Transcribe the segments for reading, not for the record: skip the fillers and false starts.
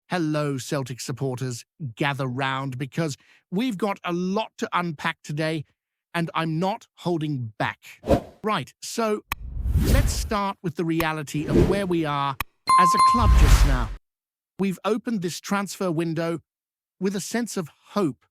Hello, Celtic supporters. Gather round because we've got a lot to unpack today, and I'm not holding back. Right, so let's start with the reality of where we are as a club just now. We've opened this transfer window with a sense of hope,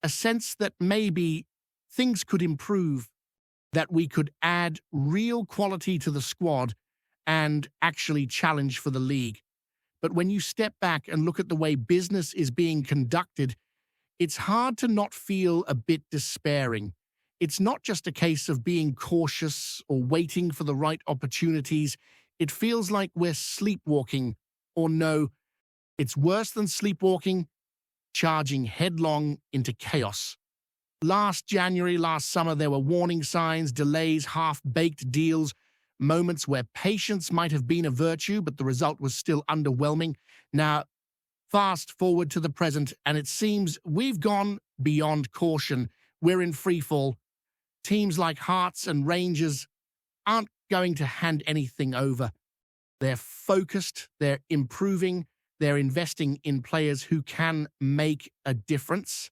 a sense that maybe things could improve, that we could add real quality to the squad and actually challenge for the league. But when you step back and look at the way business is being conducted, it's hard to not feel a bit despairing. It's not just a case of being cautious or waiting for the right opportunities. It feels like we're sleepwalking, or no, it's worse than sleepwalking, charging headlong into chaos. Last January, last summer, there were warning signs, delays, half-baked deals, moments where patience might have been a virtue, but the result was still underwhelming. Now, fast forward to the present, and it seems we've gone beyond caution. We're in freefall. Teams like Hearts and Rangers aren't going to hand anything over. They're focused, they're improving, they're investing in players who can make a difference.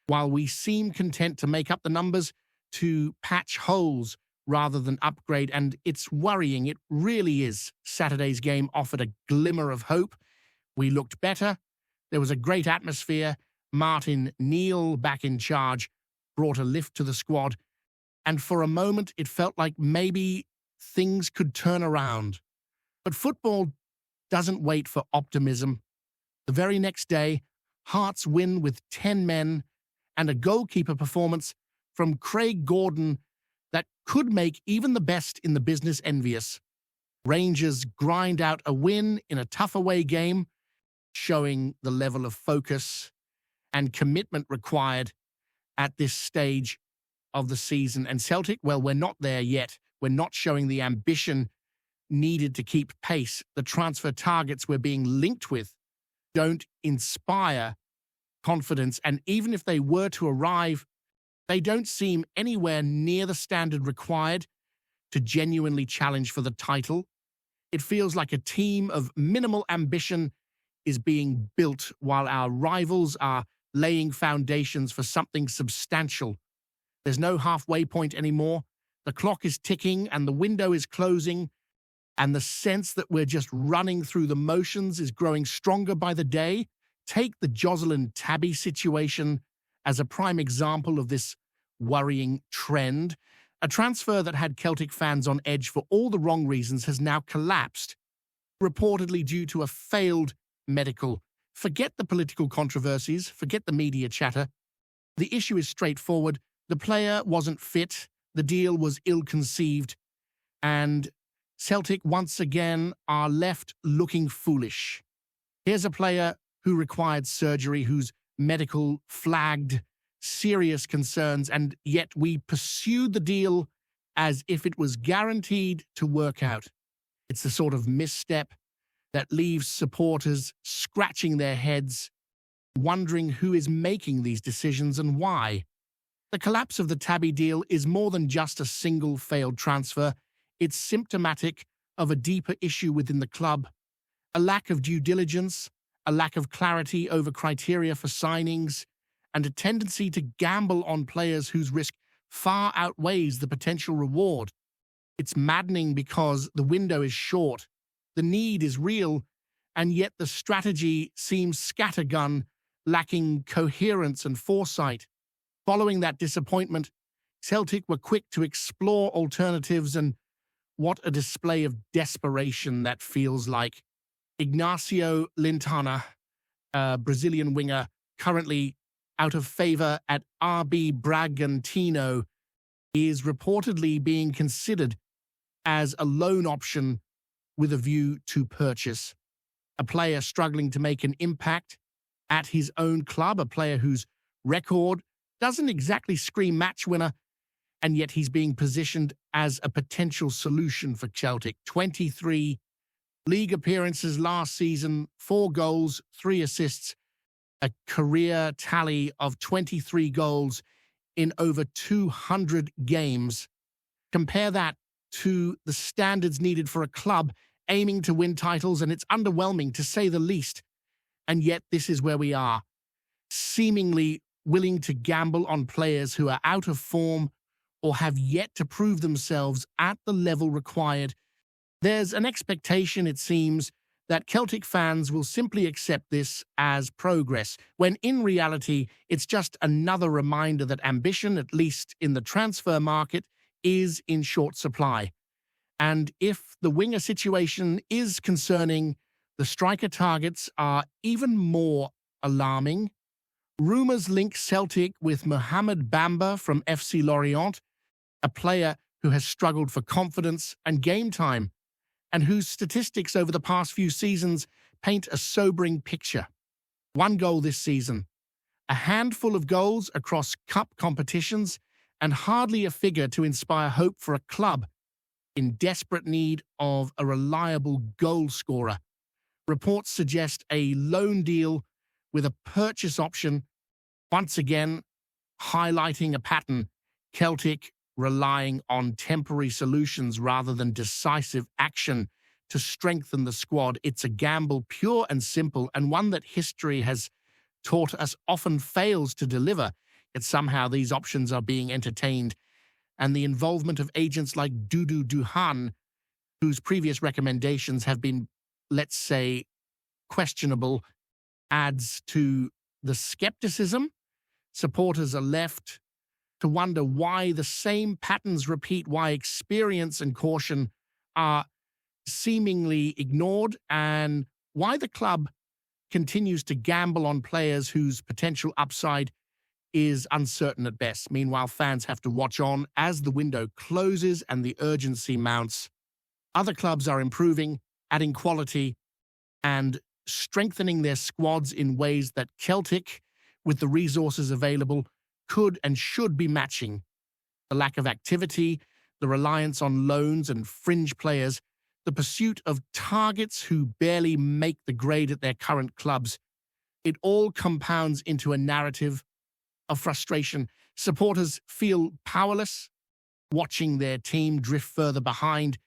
While we seem content to make up the numbers, to patch holes rather than upgrade, and it's worrying, it really is. Saturday's game offered a glimmer of hope. We looked better. There was a great atmosphere. Martin NEILL, back in charge, brought a lift to the squad, and for a moment it felt like maybe things could turn around. But football doesn't wait for optimism. The very next day, Hearts win with 10 men and a goalkeeper performance from Craig Gordon that could make even the best in the business envious. Rangers grind out a win in a tough away game, showing the level of focus and commitment required at this stage of the season. And Celtic, well, we're not there yet. We're not showing the ambition needed to keep pace. The transfer targets we're being linked with don't inspire confidence, and even if they were to arrive, they don't seem anywhere near the standard required to genuinely challenge for the title. It feels like a team of minimal ambition is being built while our rivals are laying foundations for something substantial. There's no halfway point anymore. The clock is ticking and the window is closing, and the sense that we're just running through the motions is growing stronger by the day. Take the Jocelyn Tabby situation as a prime example of this worrying trend. A transfer that had Celtic fans on edge for all the wrong reasons has now collapsed, reportedly due to a failed medical. Forget the political controversies, forget the media chatter. The issue is straightforward. The player wasn't fit, the deal was ill-conceived, and Celtic once again are left looking foolish. Here's a player who required surgery, whose medical flagged serious concerns, and yet we pursued the deal as if it was guaranteed to work out. It's the sort of misstep that leaves supporters scratching their heads, wondering who is making these decisions and why. The collapse of the Tabby deal is more than just a single failed transfer. It's symptomatic of a deeper issue within the club, a lack of due diligence, a lack of clarity over criteria for signings, and a tendency to gamble on players whose risk far outweighs the potential reward. It's maddening because the window is short, the need is real, and yet the strategy seems scattergun, lacking coherence and foresight. Following that disappointment, Celtic were quick to explore alternatives, and what a display of desperation that feels like. Ignacio Lintana, a Brazilian winger, currently out of favor at RB Bragantino, is reportedly being considered as a loan option with a view to purchase. A player struggling to make an impact at his own club, a player whose record doesn't exactly scream match winner, and yet he's being positioned as a potential solution for Celtic. 23 league appearances last season, 4 goals, 3 assists, a career tally of 23 goals in over 200 games. Compare that to the standards needed for a club aiming to win titles, and it's underwhelming to say the least. And yet this is where we are, seemingly willing to gamble on players who are out of form or have yet to prove themselves at the level required. There's an expectation, it seems, that Celtic fans will simply accept this as progress, when in reality it's just another reminder that ambition, at least in the transfer market, is in short supply. And if the winger situation is concerning, the striker targets are even more alarming. Rumours link Celtic with Mohamed Bamba from FC Lorient, a player who has struggled for confidence and game time, and whose statistics over the past few seasons paint a sobering picture. 1 goal this season, a handful of goals across cup competitions, and hardly a figure to inspire hope for a club in desperate need of a reliable goal scorer. Reports suggest a loan deal with a purchase option, once again highlighting a pattern: Celtic relying on temporary solutions rather than decisive action to strengthen the squad. It's a gamble, pure and simple, and one that history has taught us often fails to deliver. Yet somehow these options are being entertained, and the involvement of agents like Dudu Duhan, whose previous recommendations have been, let's say, questionable, adds to the skepticism. Supporters are left to wonder why the same patterns repeat, why experience and caution are seemingly ignored, and why the club continues to gamble on players whose potential upside is uncertain at best. Meanwhile, fans have to watch on as the window closes and the urgency mounts. Other clubs are improving, adding quality, and strengthening their squads in ways that Celtic, with the resources available, could and should be matching. The lack of activity, the reliance on loans and fringe players, the pursuit of targets who barely make the grade at their current clubs, it all compounds into a narrative of frustration. Supporters feel powerless, watching their team drift further behind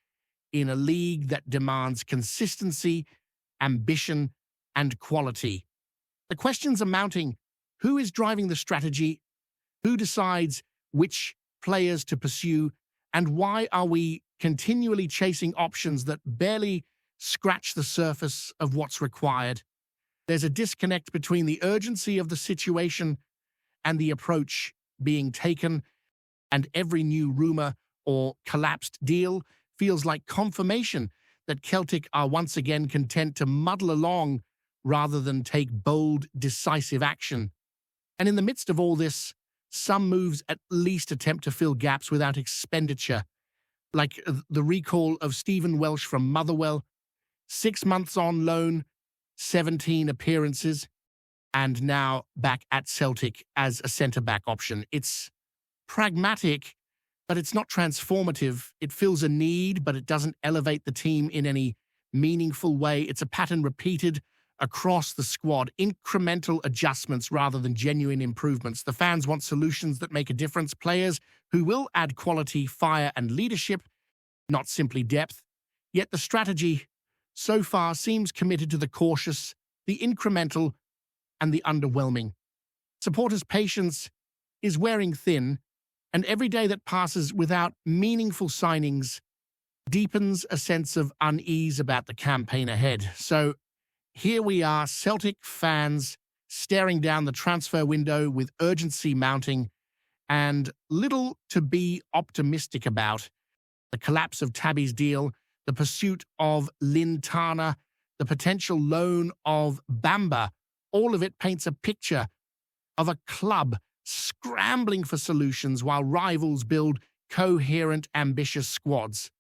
in a league that demands consistency, ambition, and quality. The questions are mounting. Who is driving the strategy? Who decides which players to pursue? And why are we continually chasing options that barely scratch the surface of what's required? There's a disconnect between the urgency of the situation and the approach being taken, and every new rumour or collapsed deal feels like confirmation that Celtic are once again content to muddle along rather than take bold, decisive action. And in the midst of all this, some moves at least attempt to fill gaps without expenditure, like the recall of Stephen Welsh from Motherwell, 6 months on loan, 17 appearances, and now back at Celtic as a centre-back option. It's pragmatic, but it's not transformative. It fills a need, but it doesn't elevate the team in any meaningful way. It's a pattern repeated across the squad, incremental adjustments rather than genuine improvements. The fans want solutions that make a difference, players who will add quality, fire, and leadership, not simply depth. Yet the strategy so far seems committed to the cautious, the incremental, and the underwhelming. Supporters' patience is wearing thin, and every day that passes without meaningful signings deepens a sense of unease about the campaign ahead. So here we are, Celtic fans staring down the transfer window with urgency mounting and little to be optimistic about. The collapse of Tabby's deal, the pursuit of Lintana, the potential loan of Bamba, all of it paints a picture of a club scrambling for solutions while rivals build coherent, ambitious squads.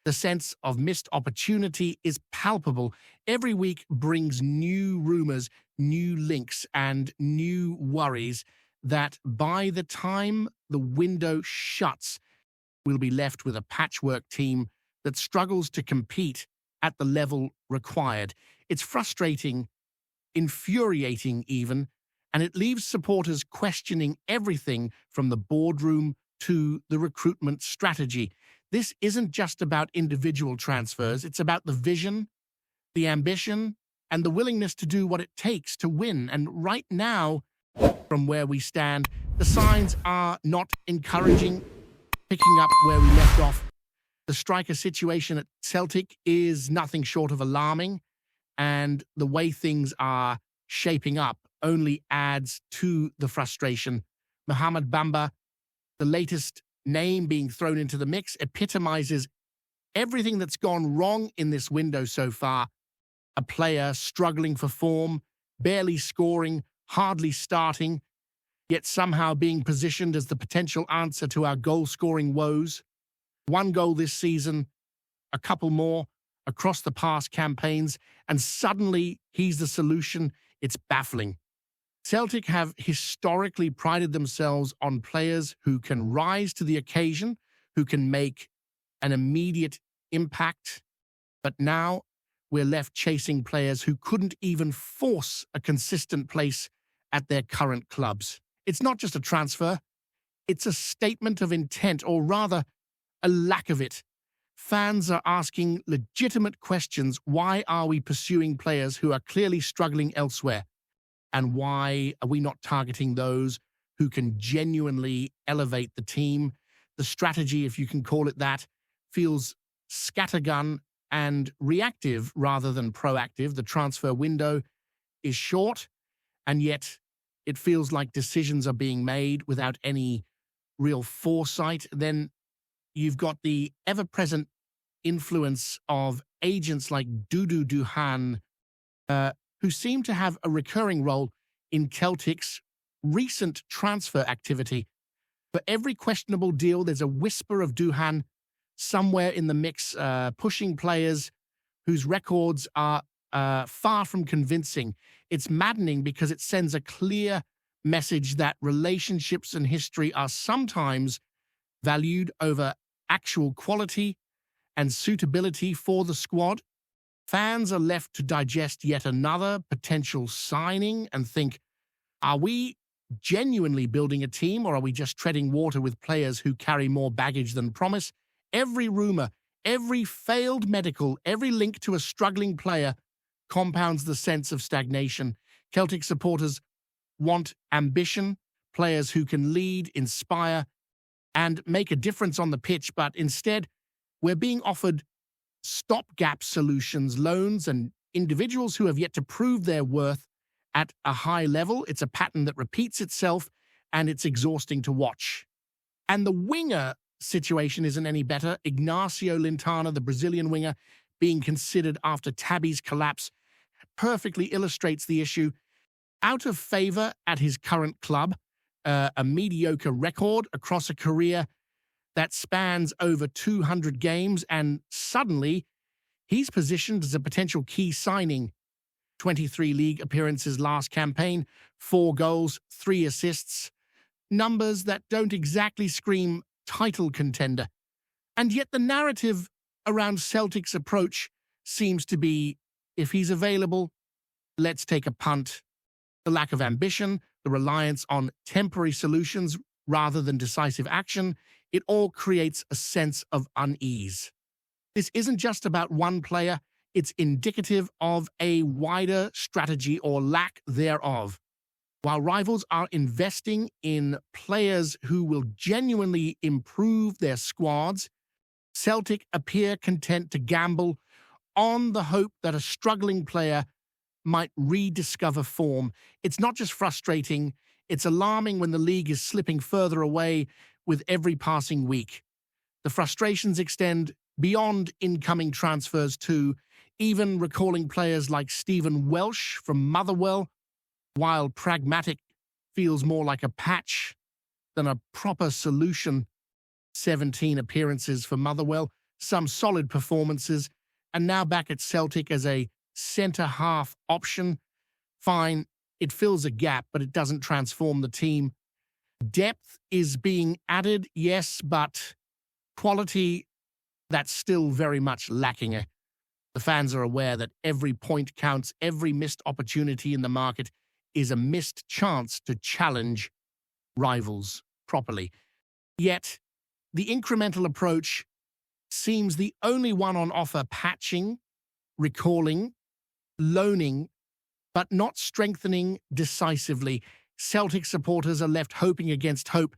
The sense of missed opportunity is palpable. Every week brings new rumours, new links, and new worries that by the time the window shuts, we'll be left with a patchwork team that struggles to compete at the level required. It's frustrating, infuriating even, and it leaves supporters questioning everything from the boardroom to the recruitment strategy. This isn't just about individual transfers, it's about the vision, the ambition, and the willingness to do what it takes to win. And right now, from where we stand, the signs are not encouraging. Picking up where we left off, the striker situation at Celtic is nothing short of alarming, and the way things are shaping up only adds to the frustration. Mohamed Bamba, the latest name being thrown into the mix, epitomizes everything that's gone wrong in this window so far. A player struggling for form, barely scoring, hardly starting, yet somehow being positioned as the potential answer to our goal-scoring woes. One goal this season, a couple more across the past campaigns, and suddenly he's the solution. It's baffling. Celtic have historically prided themselves on players who can rise to the occasion, who can make an immediate impact, but now we're left chasing players who couldn't even force a consistent place at their current clubs. It's not just a transfer, it's a statement of intent, or rather, a lack of it. Fans are asking legitimate questions. Why are we pursuing players who are clearly struggling elsewhere? And why are we not targeting those who can genuinely elevate the team? The strategy, if you can call it that, feels scattergun and reactive rather than proactive. The transfer window is short, and yet it feels like decisions are being made without any real foresight. Then you've got the ever-present influence of agents like Dudu Duhan, who seem to have a recurring role in Celtic's recent transfer activity. For every questionable deal, there's a whisper of Duhan somewhere in the mix, pushing players whose records are far from convincing. It's maddening because it sends a clear message that relationships and history are sometimes valued over actual quality and suitability for the squad. Fans are left to digest yet another potential signing and think, are we genuinely building a team, or are we just treading water with players who carry more baggage than promise? Every rumor, every failed medical, every link to a struggling player compounds the sense of stagnation. Celtic supporters want ambition, players who can lead, inspire, and make a difference on the pitch, but instead, we're being offered stopgap solutions, loans, and individuals who have yet to prove their worth at a high level. It's a pattern that repeats itself, and it's exhausting to watch. And the winger situation isn't any better. Ignacio Lintana, the Brazilian winger, being considered after Tabby's collapse, perfectly illustrates the issue. Out of favor at his current club, a mediocre record across a career that spans over 200 games, and suddenly he's positioned as a potential key signing. 23 league appearances last campaign, 4 goals, 3 assists, numbers that don't exactly scream title contender. And yet the narrative around Celtic's approach seems to be, if he's available, let's take a punt. The lack of ambition, the reliance on temporary solutions rather than decisive action, it all creates a sense of unease. This isn't just about one player, it's indicative of a wider strategy or lack thereof. While rivals are investing in players who will genuinely improve their squads, Celtic appear content to gamble on the hope that a struggling player might rediscover form. It's not just frustrating, it's alarming when the league is slipping further away with every passing week. The frustrations extend beyond incoming transfers too, even recalling players like Stephen Welsh from Motherwell. While pragmatic feels more like a patch than a proper solution. 17 appearances for Motherwell, some solid performances, and now back at Celtic as a centre-half option. Fine, it fills a gap, but it doesn't transform the team. Depth is being added, yes, but quality, that's still very much lacking. The fans are aware that every point counts, every missed opportunity in the market is a missed chance to challenge rivals properly. Yet, the incremental approach seems the only one on offer, patching, recalling, loaning but not strengthening decisively. Celtic supporters are left hoping against hope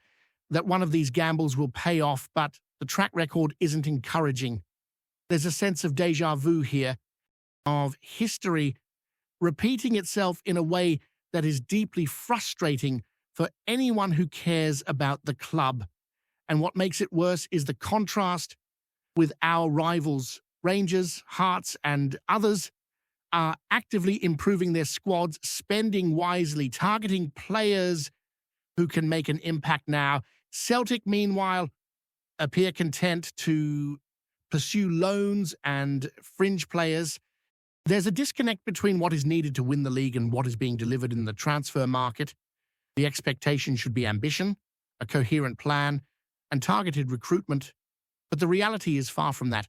that one of these gambles will pay off, but the track record isn't encouraging. There's a sense of déjà vu here, of history repeating itself in a way that is deeply frustrating for anyone who cares about the club. And what makes it worse is the contrast with our rivals. Rangers, Hearts, and others are actively improving their squads, spending wisely, targeting players who can make an impact now. Celtic, meanwhile, appear content to pursue loans and fringe players. There's a disconnect between what is needed to win the league and what is being delivered in the transfer market. The expectation should be ambition, a coherent plan, and targeted recruitment. But the reality is far from that.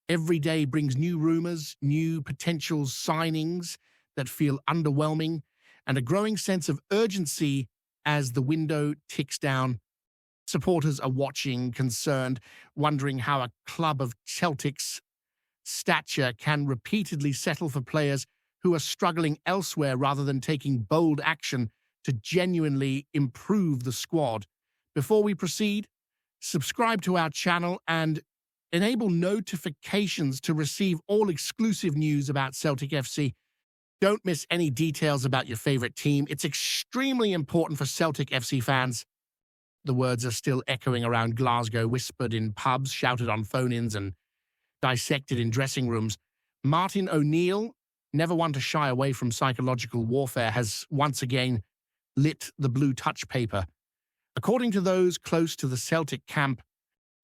Every day brings new rumors, new potential signings that feel underwhelming, and a growing sense of urgency as the window ticks down. Supporters are watching, concerned, wondering how a club of Celtic's stature can repeatedly settle for players who are struggling elsewhere rather than taking bold action to genuinely improve the squad. Before we proceed, subscribe to our channel and enable notifications to receive all exclusive news about Celtic FC. Don't miss any details about your favorite team. It's extremely important for Celtic FC fans. The words are still echoing around Glasgow, whispered in pubs, shouted on phone-ins, and dissected in dressing rooms. Martin O'Neill, never one to shy away from psychological warfare, has once again lit the blue touch paper. According to those close to the Celtic camp,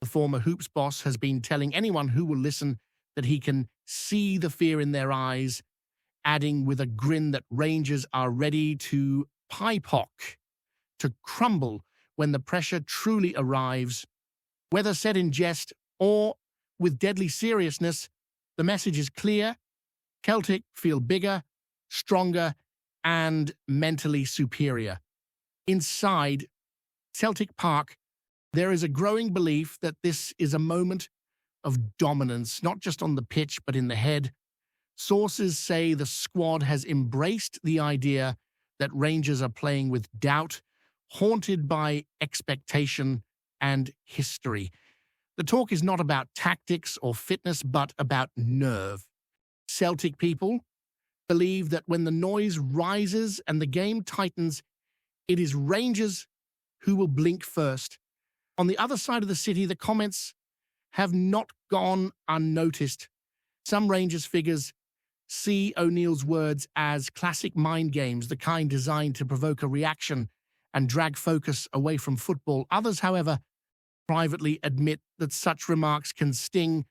the former Hoops boss has been telling anyone who will listen that he can see the fear in their eyes, adding with a grin that Rangers are ready to pipe-hock, to crumble when the pressure truly arrives. Whether said in jest or with deadly seriousness, the message is clear. Celtic feel bigger, stronger, and mentally superior. Inside Celtic Park, there is a growing belief that this is a moment of dominance, not just on the pitch, but in the head. Sources say the squad has embraced the idea that Rangers are playing with doubt, haunted by expectation and history. The talk is not about tactics or fitness, but about nerve. Celtic people believe that when the noise rises and the game tightens, it is Rangers who will blink first. On the other side of the city, the comments have not gone unnoticed. Some Rangers figures see O'Neill's words as classic mind games, the kind designed to provoke a reaction and drag focus away from football. Others, however, privately admit that such remarks can sting,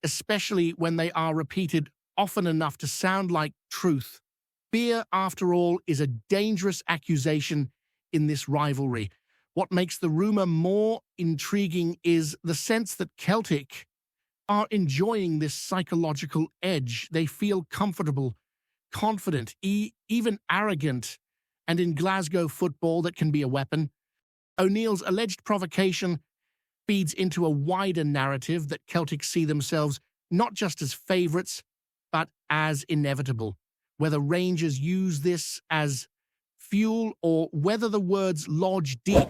especially when they are repeated often enough to sound like truth. Fear, after all, is a dangerous accusation in this rivalry. What makes the rumor more intriguing is the sense that Celtic are enjoying this psychological edge. They feel comfortable, confident, even arrogant, and in Glasgow football that can be a weapon. O'Neill's alleged provocation feeds into a wider narrative that Celtic see themselves not just as favourites, but as inevitable. Whether Rangers use this as fuel or whether the words lodge deep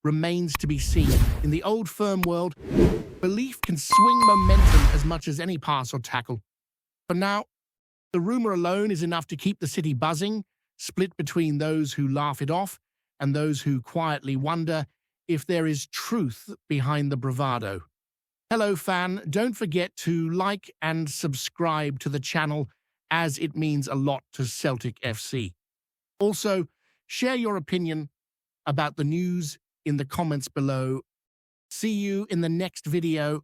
remains to be seen. In the old firm world, belief can swing momentum as much as any pass or tackle. For now, the rumour alone is enough to keep the city buzzing, split between those who laugh it off and those who quietly wonder if there is truth behind the bravado. Hello, fan. Don't forget to like and subscribe to the channel, as it means a lot to Celtic FC. Also, share your opinion about the news in the comments below. See you in the next video.